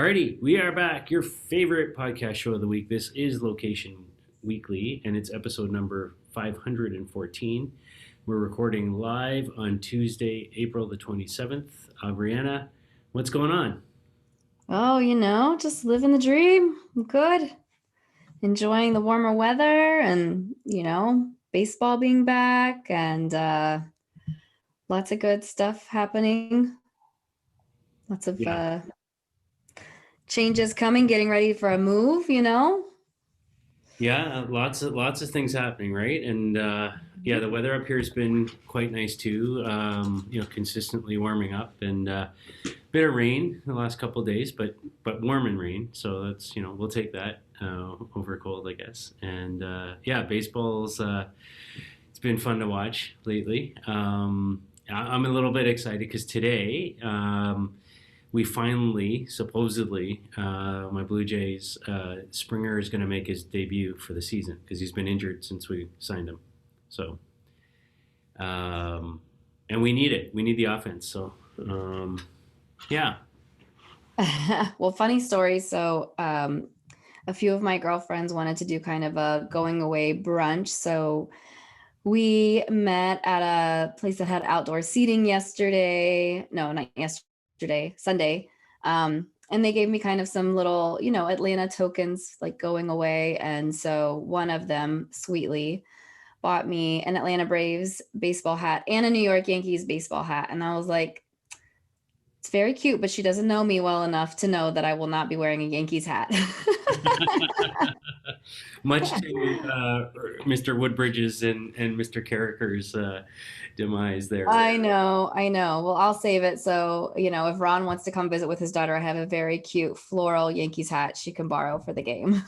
Alrighty, we are back. Your favorite podcast show of the week. This is Location Weekly, and it's episode number 514. We're recording live on Tuesday, April the 27th. Brianna, what's going on? Oh, just living the dream. I'm good. Enjoying the warmer weather and, baseball being back and lots of good stuff happening. Lots of Yeah, changes coming, getting ready for a move. yeah, lots of things happening, right? And the weather up here has been quite nice too. Consistently warming up, and bit of rain the last couple of days, but warm and rain. So that's we'll take that over cold, I guess. And baseball's it's been fun to watch lately. I'm a little bit excited because today we finally, supposedly, my Blue Jays, Springer is going to make his debut for the season because he's been injured since we signed him. So, and we need it. We need the offense. So, yeah. Well, funny story. So, a few of my girlfriends wanted to do kind of a going away brunch. So we met at a place that had outdoor seating yesterday. No, not yesterday, Sunday. And they gave me kind of some little, Atlanta tokens like going away. And so one of them sweetly bought me an Atlanta Braves baseball hat and a New York Yankees baseball hat. And I was like, it's very cute, but she doesn't know me well enough to know that I will not be wearing a Yankees hat. Much to Mr. Woodbridge's and Mr. Carricker's demise there. I know, I know. Well, I'll save it. So, if Ron wants to come visit with his daughter, I have a very cute floral Yankees hat she can borrow for the game.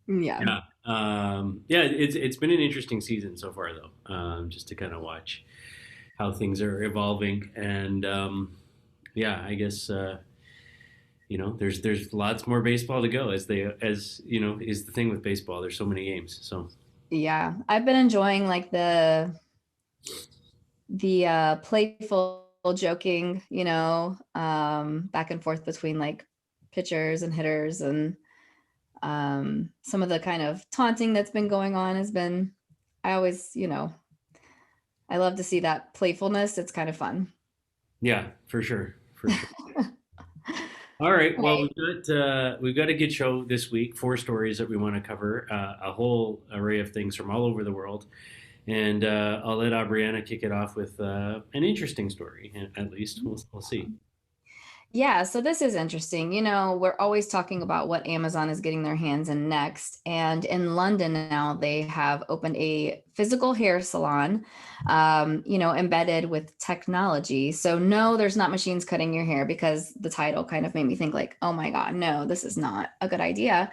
Yeah. Yeah. It's been an interesting season so far, though. Just to kind of watch how things are evolving, and I guess there's lots more baseball to go as is the thing with baseball. There's so many games, so Yeah. I've been enjoying like the playful joking, back and forth between like pitchers and hitters and some of the kind of taunting that's been going on has been I always, I love to see that playfulness. It's kind of fun. yeah, for sure, for sure. All right. Well, we've got a good show this week. Four stories that we want to cover, a whole array of things from all over the world, and I'll let Brianna kick it off with an interesting story. At least we'll see. Yeah, so this is interesting. We're always talking about what Amazon is getting their hands in next. And in London now, they have opened a physical hair salon, embedded with technology. So, no, there's not machines cutting your hair because the title kind of made me think, like, oh my God, no, this is not a good idea.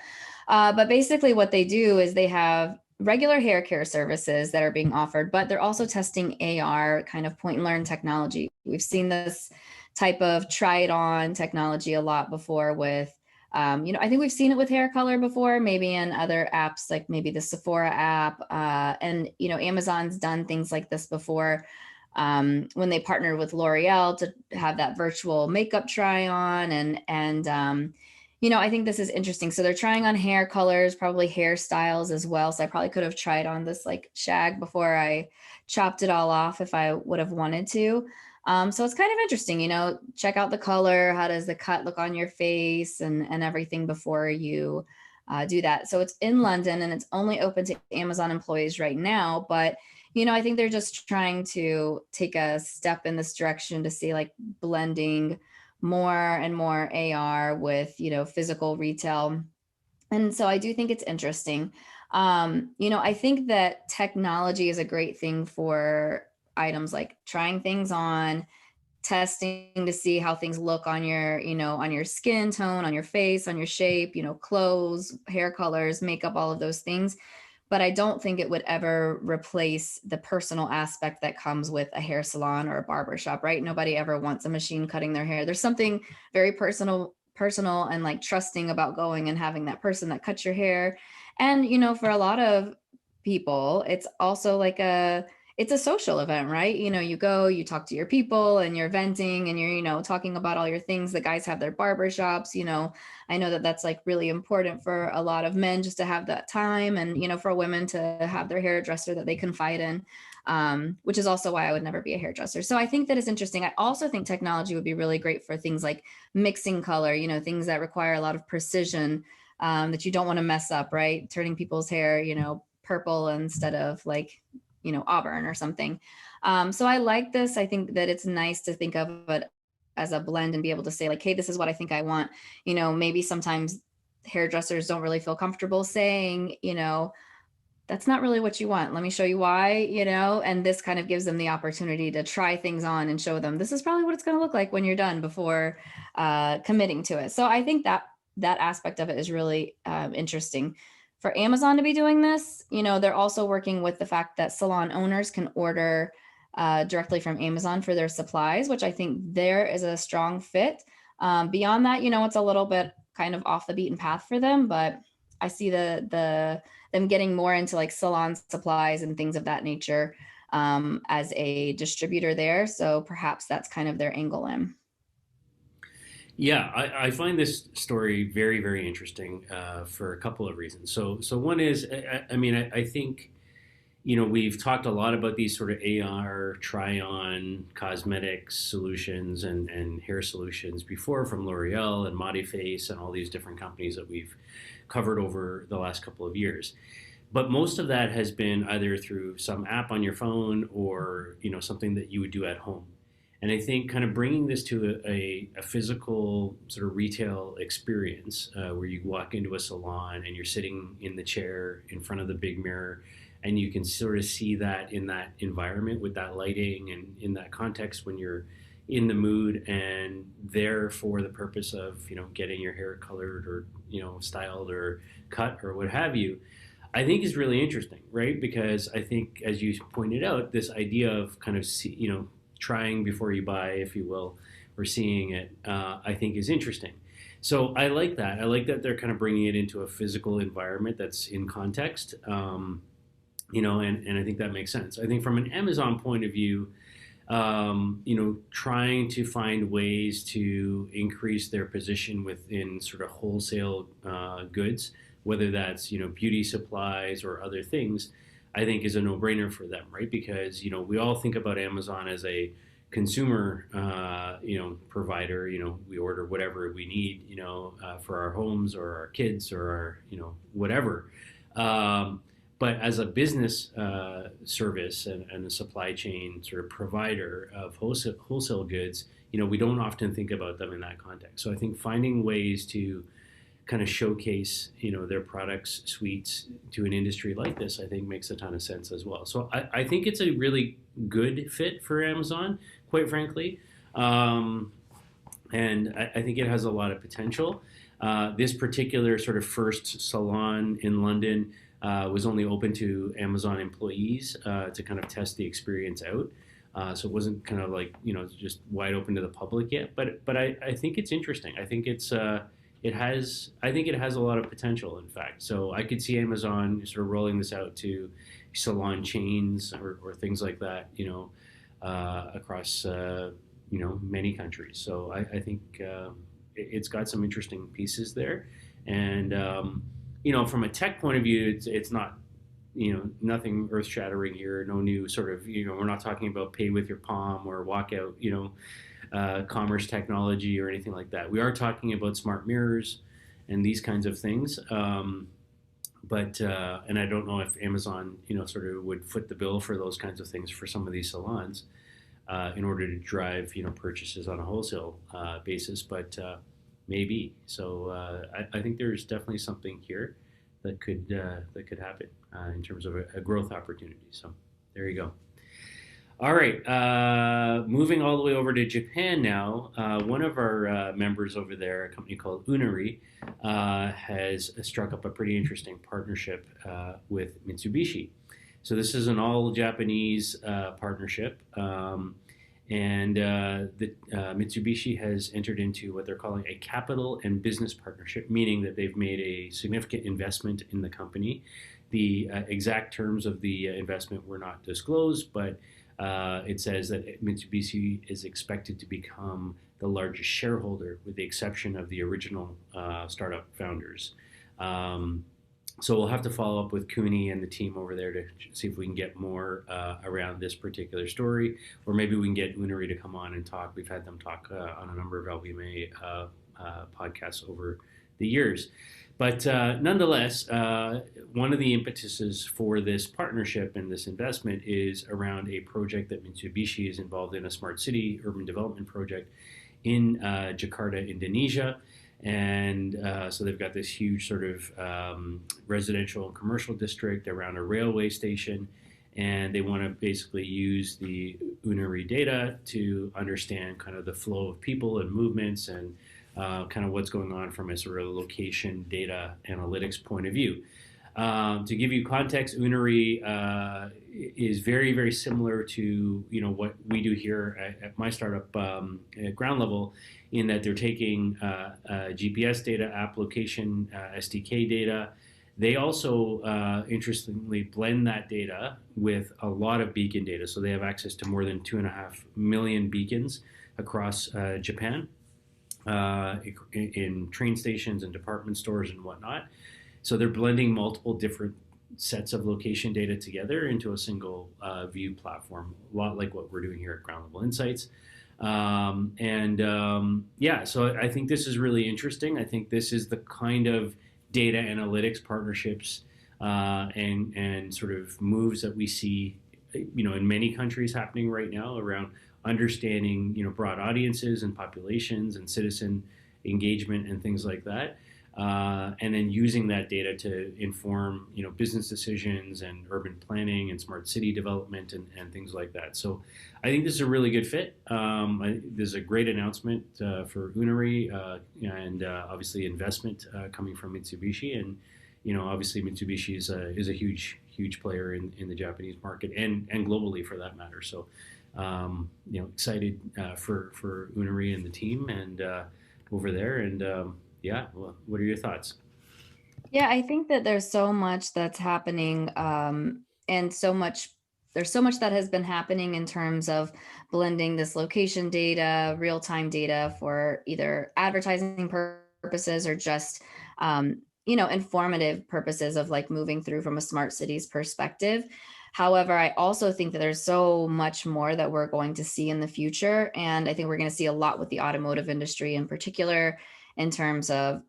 But basically, what they do is they have regular hair care services that are being offered, but they're also testing AR, kind of point and learn technology. We've seen this type of try it on technology a lot before with I think we've seen it with hair color before, maybe in other apps like maybe the Sephora app, and Amazon's done things like this before, when they partnered with L'Oreal to have that virtual makeup try on. And I think this is interesting. So they're trying on hair colors, probably hairstyles as well. So I probably could have tried on this like shag before I chopped it all off if I would have wanted to. So it's kind of interesting, check out the color. How does the cut look on your face and everything before you do that. So it's in London and it's only open to Amazon employees right now. But, I think they're just trying to take a step in this direction to see like blending more and more AR with, physical retail. And so I do think it's interesting. I think that technology is a great thing for items like trying things on, testing to see how things look on your, on your skin tone, on your face, on your shape, clothes, hair colors, makeup, all of those things. But I don't think it would ever replace the personal aspect that comes with a hair salon or a barber shop, right? Nobody ever wants a machine cutting their hair. There's something very personal and like trusting about going and having that person that cuts your hair. And for a lot of people, it's also like it's a social event, right? You go, you talk to your people and you're venting and you're, talking about all your things. The guys have their barber shops, I know that that's like really important for a lot of men just to have that time and, for women to have their hairdresser that they confide in. Which is also why I would never be a hairdresser. So I think that is interesting. I also think technology would be really great for things like mixing color, things that require a lot of precision, that you don't want to mess up, right? Turning people's hair, purple instead of like, auburn or something. So I like this. I think that it's nice to think of it as a blend and be able to say like, hey, this is what I think I want. Maybe sometimes hairdressers don't really feel comfortable saying, that's not really what you want. Let me show you why, and this kind of gives them the opportunity to try things on and show them this is probably what it's going to look like when you're done before committing to it. So I think that aspect of it is really interesting. For Amazon to be doing this, they're also working with the fact that salon owners can order directly from Amazon for their supplies, which I think there is a strong fit. Beyond that, it's a little bit kind of off the beaten path for them, but I see them getting more into like salon supplies and things of that nature as a distributor there. So perhaps that's kind of their angle in. Yeah, I find this story very, very interesting for a couple of reasons. So one is, I mean, I think, we've talked a lot about these sort of AR try-on cosmetics solutions and hair solutions before from L'Oreal and Modiface and all these different companies that we've covered over the last couple of years. But most of that has been either through some app on your phone or, something that you would do at home. And I think kind of bringing this to a physical sort of retail experience where you walk into a salon and you're sitting in the chair in front of the big mirror and you can sort of see that in that environment with that lighting and in that context when you're in the mood and there for the purpose of, getting your hair colored or, styled or cut or what have you, I think is really interesting, right? Because I think, as you pointed out, this idea of kind of, trying before you buy, if you will, or seeing it, I think is interesting. So I like that. I like that they're kind of bringing it into a physical environment that's in context, and I think that makes sense. I think from an Amazon point of view, trying to find ways to increase their position within sort of wholesale goods, whether that's, beauty supplies or other things, I think is a no-brainer for them, right? Because, we all think about Amazon as a consumer, provider. We order whatever we need, for our homes or our kids or our, whatever. But as a business service and a supply chain sort of provider of wholesale goods, we don't often think about them in that context. So I think finding ways to kind of showcase, their products, suites to an industry like this, I think makes a ton of sense as well. So I think it's a really good fit for Amazon, quite frankly. And I think it has a lot of potential. This particular sort of first salon in London was only open to Amazon employees to kind of test the experience out. So it wasn't kind of like, just wide open to the public yet. But I think it's interesting. I think I think it has a lot of potential, in fact. So I could see Amazon sort of rolling this out to salon chains or things like that, across, many countries. So I think it's got some interesting pieces there. And, from a tech point of view, it's not, nothing earth shattering here, no new sort of, we're not talking about pay with your palm or walkout, commerce technology or anything like that. We are talking about smart mirrors and these kinds of things. But and I don't know if Amazon, sort of would foot the bill for those kinds of things for some of these salons in order to drive, purchases on a wholesale basis, but maybe. So I think there's definitely something here that could happen in terms of a growth opportunity. So there you go. All right, moving all the way over to Japan now. One of our members over there, a company called Unari, has struck up a pretty interesting partnership with Mitsubishi. So this is an all-Japanese partnership, and Mitsubishi has entered into what they're calling a capital and business partnership, meaning that they've made a significant investment in the company The exact terms of the investment were not disclosed, but it says that Mitsubishi is expected to become the largest shareholder, with the exception of the original startup founders. Um, so we'll have to follow up with Cooney and the team over there to see if we can get more around this particular story, or maybe we can get Unary to come on and talk. We've had them talk on a number of LBMA podcasts over the years. But nonetheless, one of the impetuses for this partnership and this investment is around a project that Mitsubishi is involved in, a smart city urban development project in Jakarta, Indonesia. And so they've got this huge sort of residential and commercial district around a railway station. And they want to basically use the Unary data to understand kind of the flow of people and movements and kind of what's going on from a sort of location data analytics point of view. To give you context, Unary is very, very similar to what we do here at my startup at ground level, in that they're taking GPS data, app location, SDK data. They also, interestingly, blend that data with a lot of beacon data. So they have access to more than 2.5 million beacons across Japan, in train stations and department stores and whatnot. So they're blending multiple different sets of location data together into a single view platform, a lot like what we're doing here at Ground Level Insights. Yeah, so I think this is really interesting. I think this is the kind of data analytics partnerships and sort of moves that we see, in many countries happening right now around understanding, broad audiences and populations and citizen engagement and things like that. And then using that data to inform, business decisions and urban planning and smart city development and things like that. So I think this is a really good fit. This is a great announcement for Unary and obviously investment coming from Mitsubishi. And, obviously Mitsubishi is a huge player in the Japanese market and globally for that matter. So, excited for Unary and the team and over there. And yeah, well, what are your thoughts? Yeah, I think that there's so much that's happening, and there's so much that has been happening in terms of blending this location data, real-time data for either advertising purposes or just, informative purposes of like moving through from a smart cities perspective. However, I also think that there's so much more that we're going to see in the future. And I think we're going to see a lot with the automotive industry in particular, in terms of,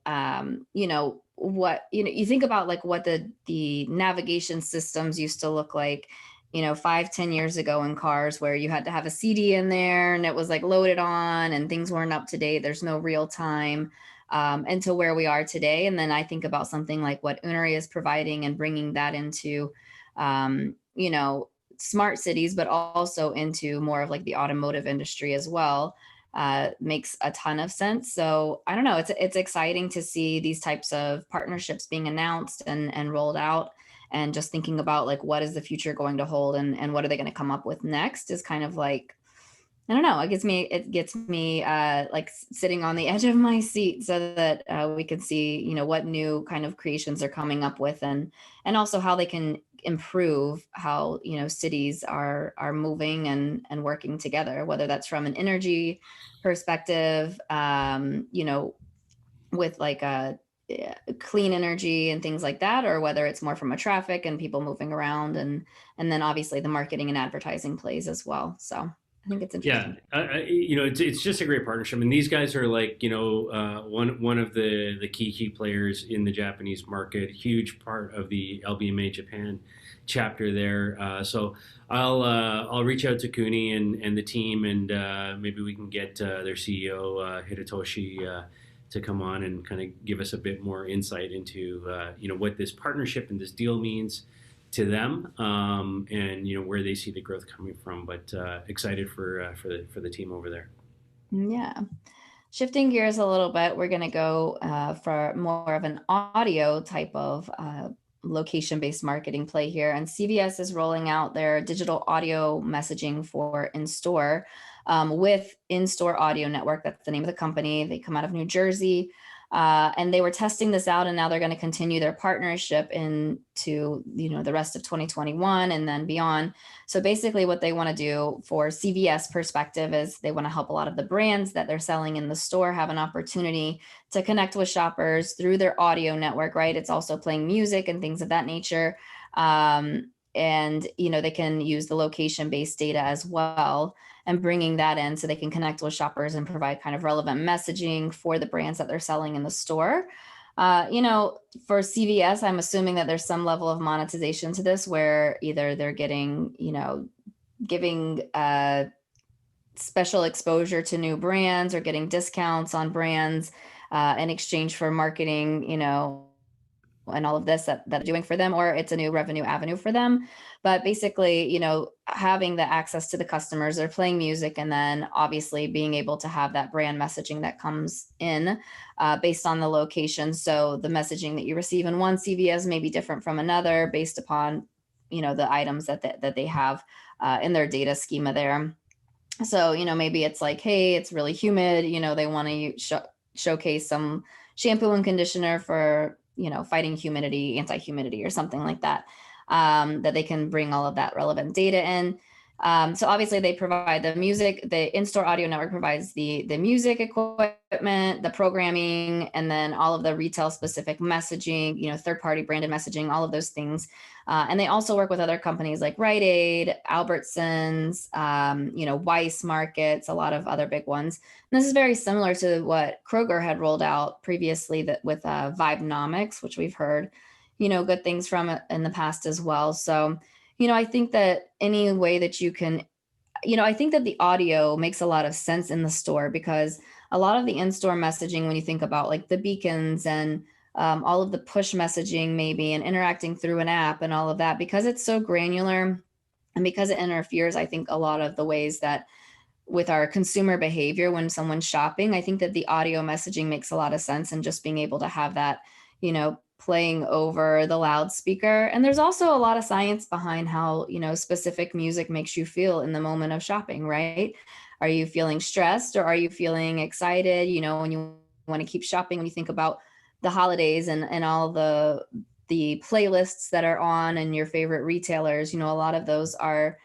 what you think about like what the navigation systems used to look like 5-10 years ago in cars, where you had to have a CD in there and it was like loaded on and things weren't up to date, there's no real time, and to where we are today. And then I think about something like what Unary is providing and bringing that into smart cities, but also into more of like the automotive industry as well. Makes a ton of sense. So I don't know, it's exciting to see these types of partnerships being announced and rolled out, and just thinking about like what is the future going to hold, and what are they going to come up with next is kind of like, I don't know, it gets me like sitting on the edge of my seat, so that we can see what new kind of creations are coming up with, and also how they can improve how cities are moving and working together, whether that's from an energy perspective, with like a clean energy and things like that, or whether it's more from a traffic and people moving around, and then obviously the marketing and advertising plays as well. So I think it's Yeah, interesting. it's just a great partnership, and these guys are like one of the key players in the Japanese market, huge part of the LBMA Japan chapter there. So I'll reach out to Cooney and the team, and maybe we can get their CEO Hidetoshi to come on and kind of give us a bit more insight into what this partnership and this deal means to them, and where they see the growth coming from. But excited for the team over there. Yeah. Shifting gears a little bit, we're going to go for more of an audio type of location-based marketing play here. And CVS is rolling out their digital audio messaging for in-store, with In-Store Audio Network. That's the name of the company. They come out of New Jersey. And they were testing this out, and now they're going to continue their partnership into, the rest of 2021 and then beyond. So basically what they want to do for CVS perspective is they want to help a lot of the brands that they're selling in the store have an opportunity to connect with shoppers through their audio network, right? It's also playing music and things of that nature. And they can use the location based data as well, and bringing that in so they can connect with shoppers and provide kind of relevant messaging for the brands that they're selling in the store. For CVS, I'm assuming that there's some level of monetization to this where either they're getting, giving special exposure to new brands or getting discounts on brands in exchange for marketing, and all of this that they're doing for them, or it's a new revenue avenue for them. But basically, having the access to the customers, they're playing music, and then obviously being able to have that brand messaging that comes in based on the location. So the messaging that you receive in one CVS may be different from another based upon, the items that they have in their data schema there. So, maybe it's like, hey, it's really humid, they want to showcase some shampoo and conditioner for, fighting humidity, anti-humidity or something like that, that they can bring all of that relevant data in. So obviously they provide the music, the in-store audio network provides the music equipment, the programming, and then all of the retail specific messaging, third-party branded messaging, all of those things. And they also work with other companies like Rite Aid, Albertsons, Weis Markets, a lot of other big ones. And this is very similar to what Kroger had rolled out previously that with Vibenomics, which we've heard, good things from in the past as well. So, I think that any way that you can, I think that the audio makes a lot of sense in the store because a lot of the in-store messaging, when you think about like the beacons and all of the push messaging maybe and interacting through an app and all of that, because it's so granular and because it interferes, I think a lot of the ways that with our consumer behavior when someone's shopping, I think that the audio messaging makes a lot of sense and just being able to have that, playing over the loudspeaker. And there's also a lot of science behind how, specific music makes you feel in the moment of shopping, right? Are you feeling stressed or are you feeling excited? When you want to keep shopping, when you think about the holidays and all the playlists that are on and your favorite retailers, a lot of those are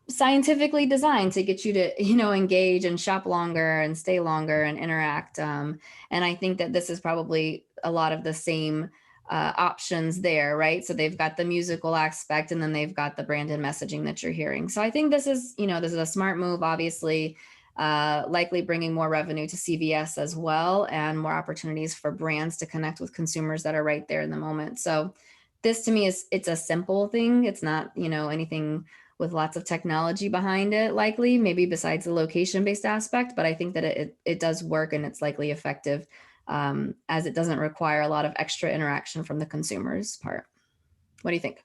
scientifically designed to get you to, engage and shop longer and stay longer and interact. And I think that this is probably a lot of the same options there, right? So they've got the musical aspect and then they've got the branded messaging that you're hearing. So I think this is a smart move, obviously, likely bringing more revenue to CVS as well and more opportunities for brands to connect with consumers that are right there in the moment. So this to me it's a simple thing. It's not, anything with lots of technology behind it, likely, maybe besides the location-based aspect, but I think that it does work and it's likely effective as it doesn't require a lot of extra interaction from the consumer's part. What do you think?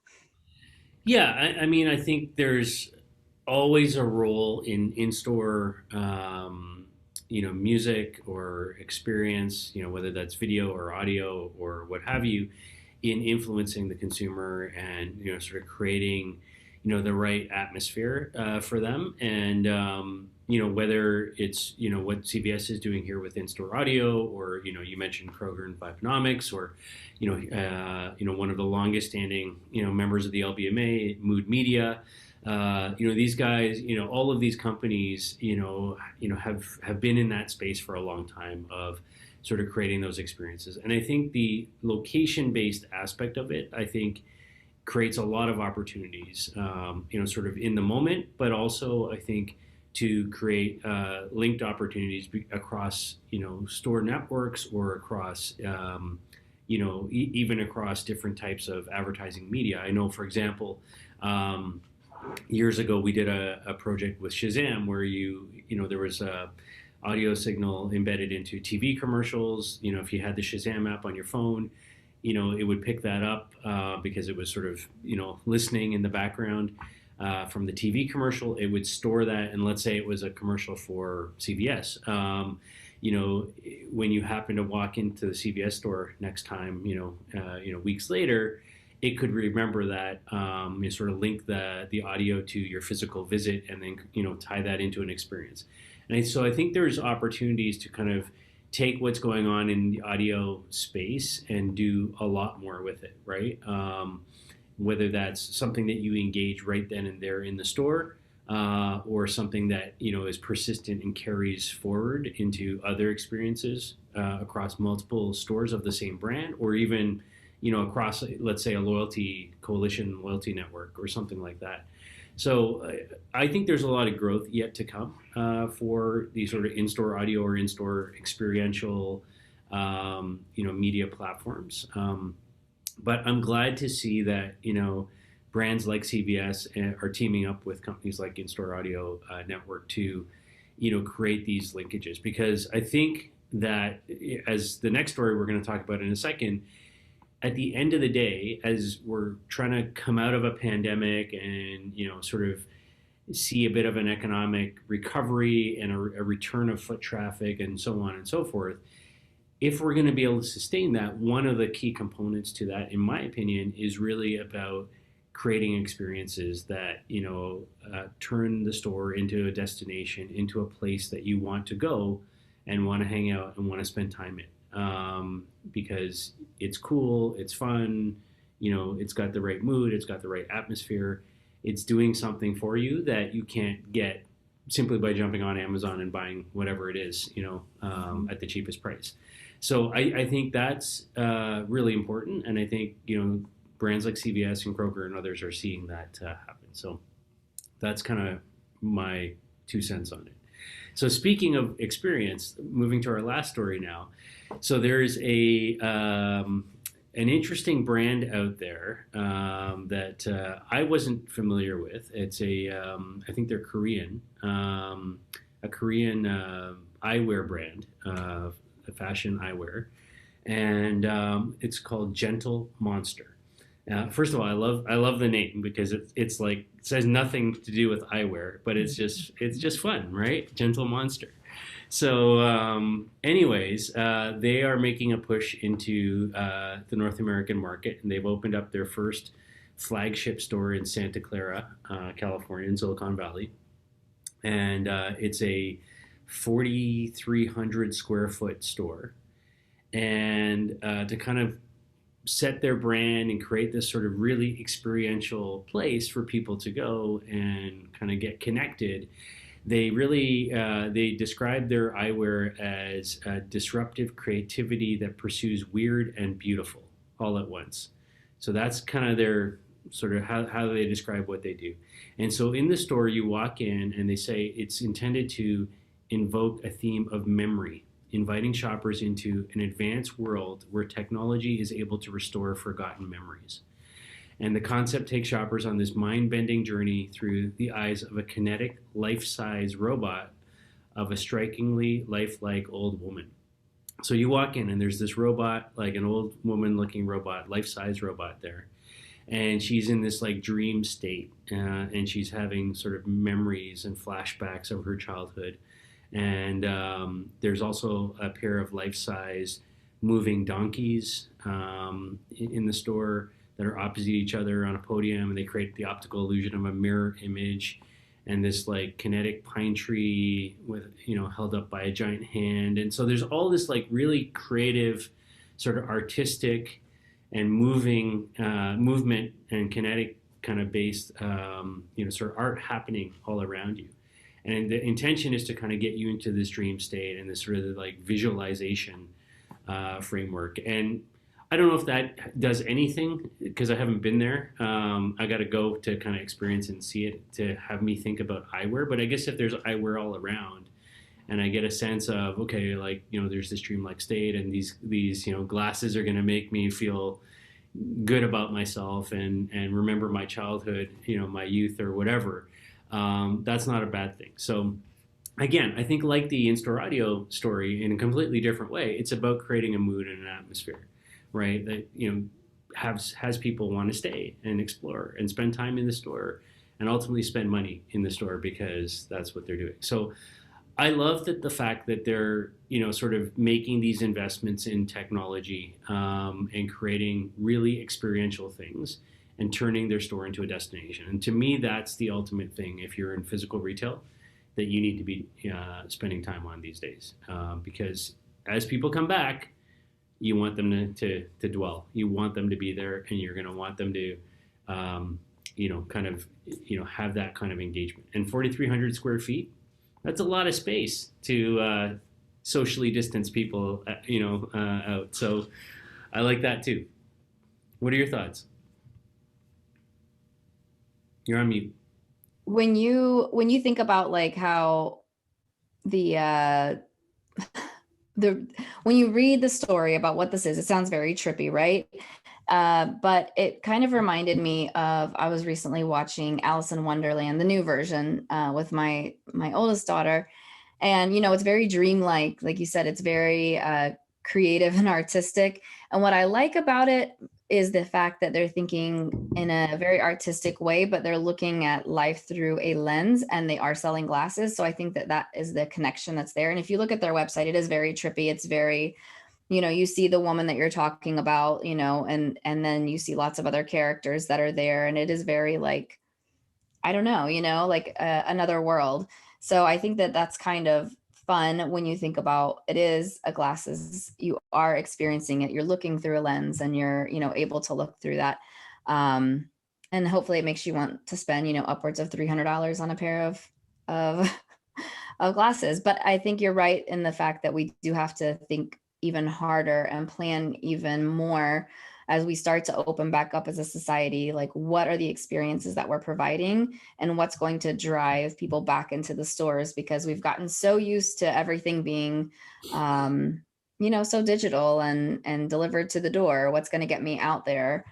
Yeah, I mean, I think there's always a role in in-store, music or experience, whether that's video or audio or what have you, in influencing the consumer and sort of creating the right atmosphere for them. And whether it's what CVS is doing here with in-store audio, or you mentioned Kroger and Vibenomics, or one of the longest standing members of the LBMA, Mood Media. These guys, all of these companies, have been in that space for a long time of sort of creating those experiences. And I think the location-based aspect of it, I think, creates a lot of opportunities, sort of in the moment, but also I think to create linked opportunities across, store networks or across, even across different types of advertising media. I know, for example, years ago we did a project with Shazam where there was a audio signal embedded into TV commercials. If you had the Shazam app on your phone, it would pick that up because it was sort of, listening in the background from the TV commercial. It would store that, and let's say it was a commercial for CVS. When you happen to walk into the CVS store next time, weeks later, it could remember that, you sort of link the audio to your physical visit, and then tie that into an experience. And so I think there's opportunities to kind of take what's going on in the audio space and do a lot more with it, right? Whether that's something that you engage right then and there in the store, or something that is persistent and carries forward into other experiences across multiple stores of the same brand, or even across, let's say, a loyalty coalition, loyalty network, or something like that. So I think there's a lot of growth yet to come for these sort of in-store audio or in-store experiential, media platforms. But I'm glad to see that brands like CVS are teaming up with companies like In-Store Audio Network to create these linkages, because I think that, as the next story we're going to talk about in a second, at the end of the day, as we're trying to come out of a pandemic and sort of see a bit of an economic recovery and a return of foot traffic and so on and so forth, if we're going to be able to sustain that, one of the key components to that, in my opinion, is really about creating experiences that turn the store into a destination, into a place that you want to go and want to hang out and want to spend time in, because it's cool, it's fun, it's got the right mood, it's got the right atmosphere, it's doing something for you that you can't get simply by jumping on Amazon and buying whatever it is, at the cheapest price. So I think that's really important, and I think brands like CVS and Kroger and others are seeing that happen. So that's kind of my 2 cents on it. So speaking of experience, moving to our last story now. So there's an interesting brand out there that I wasn't familiar with. It's I think they're Korean, a Korean eyewear brand, a fashion eyewear, and it's called Gentle Monster. First of all, I love the name, because it's like, it says nothing to do with eyewear, but it's just fun, right? Gentle Monster. So, anyways, they are making a push into the North American market, and they've opened up their first flagship store in Santa Clara, California, in Silicon Valley, and it's a 4,300 square foot store, and to kind of set their brand and create this sort of really experiential place for people to go and kind of get connected, they really they describe their eyewear as disruptive creativity that pursues weird and beautiful all at once. So that's kind of their sort of how they describe what they do. And so in the store, you walk in and they say it's intended to invoke a theme of memory, inviting shoppers into an advanced world where technology is able to restore forgotten memories. And the concept takes shoppers on this mind-bending journey through the eyes of a kinetic, life-size robot of a strikingly lifelike old woman. So you walk in and there's this robot, like an old woman-looking robot, life-size robot there. And she's in this like dream state, and she's having sort of memories and flashbacks of her childhood. And there's also a pair of life-size moving donkeys in the store that are opposite each other on a podium, and they create the optical illusion of a mirror image. And this like kinetic pine tree with held up by a giant hand. And so there's all this like really creative, sort of artistic and moving movement and kinetic kind of based sort of art happening all around you. And the intention is to kind of get you into this dream state and this sort of like visualization framework. And I don't know if that does anything, because I haven't been there. I got to go to kind of experience and see it to have me think about eyewear. But I guess if there's eyewear all around, and I get a sense of, okay, like, there's this dreamlike state, and these glasses are going to make me feel good about myself and remember my childhood, my youth or whatever. That's not a bad thing. So again, I think like the in-store audio story in a completely different way, it's about creating a mood and an atmosphere, right? That, has people want to stay and explore and spend time in the store and ultimately spend money in the store, because that's what they're doing. So I love that the fact that they're, sort of making these investments in technology and creating really experiential things and turning their store into a destination. And to me, that's the ultimate thing if you're in physical retail that you need to be spending time on these days, because as people come back, you want them to dwell. You want them to be there, and you're going to want them to, kind of, have that kind of engagement. And 4,300 square feet, that's a lot of space to socially distance people, out. So I like that too. What are your thoughts? You're on mute. When you think about like how the the when you read the story about what this is, it sounds very trippy, right? But it kind of reminded me of, I was recently watching Alice in Wonderland, the new version, with my oldest daughter, and it's very dreamlike. Like you said, it's very creative and artistic. And what I like about it is the fact that they're thinking in a very artistic way, but they're looking at life through a lens, and they are selling glasses. So I think that that is the connection that's there. And if you look at their website, it is very trippy. It's very, you see the woman that you're talking about, and then you see lots of other characters that are there, and it is very like, I don't know, like another world. So I think that that's kind of fun when you think about, it is a glasses, you are experiencing it, you're looking through a lens, and you're, able to look through that. Um, and hopefully it makes you want to spend, upwards of $300 on a pair of of glasses. But I think you're right in the fact that we do have to think even harder and plan even more as we start to open back up as a society. Like, what are the experiences that we're providing, and what's going to drive people back into the stores? Because we've gotten so used to everything being so digital and delivered to the door. What's going to get me out there?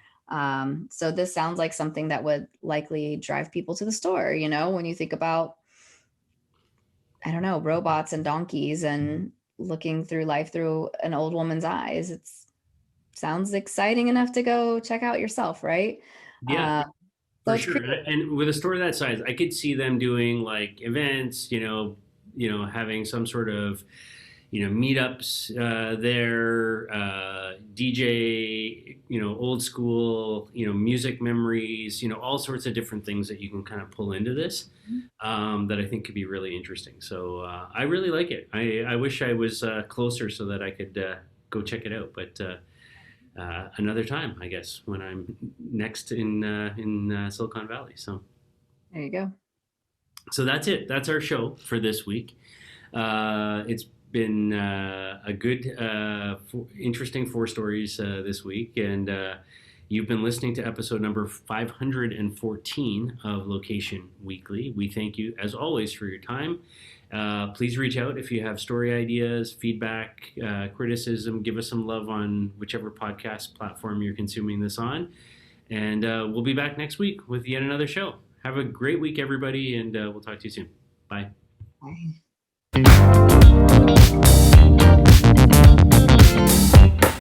So this sounds like something that would likely drive people to the store, when you think about, I don't know, robots and donkeys and looking through life through an old woman's eyes. It's sounds exciting enough to go check out yourself, right? Yeah, So for it's sure. creative. And with a store that size, I could see them doing like events, having some sort of, meetups there, DJ, old school, music memories, all sorts of different things that you can kind of pull into this, that I think could be really interesting. So I really like it. I wish I was closer so that I could go check it out. But another time, I guess, when I'm next in Silicon Valley. So There you go. that's it. That's our show for this week. It's been a good, interesting four stories this week, and you've been listening to episode number 514 of Location Weekly. We thank you, as always, for your time. Please reach out if you have story ideas, feedback, criticism. Give us some love on whichever podcast platform you're consuming this on. And we'll be back next week with yet another show. Have a great week, everybody, and we'll talk to you soon. Bye. Bye.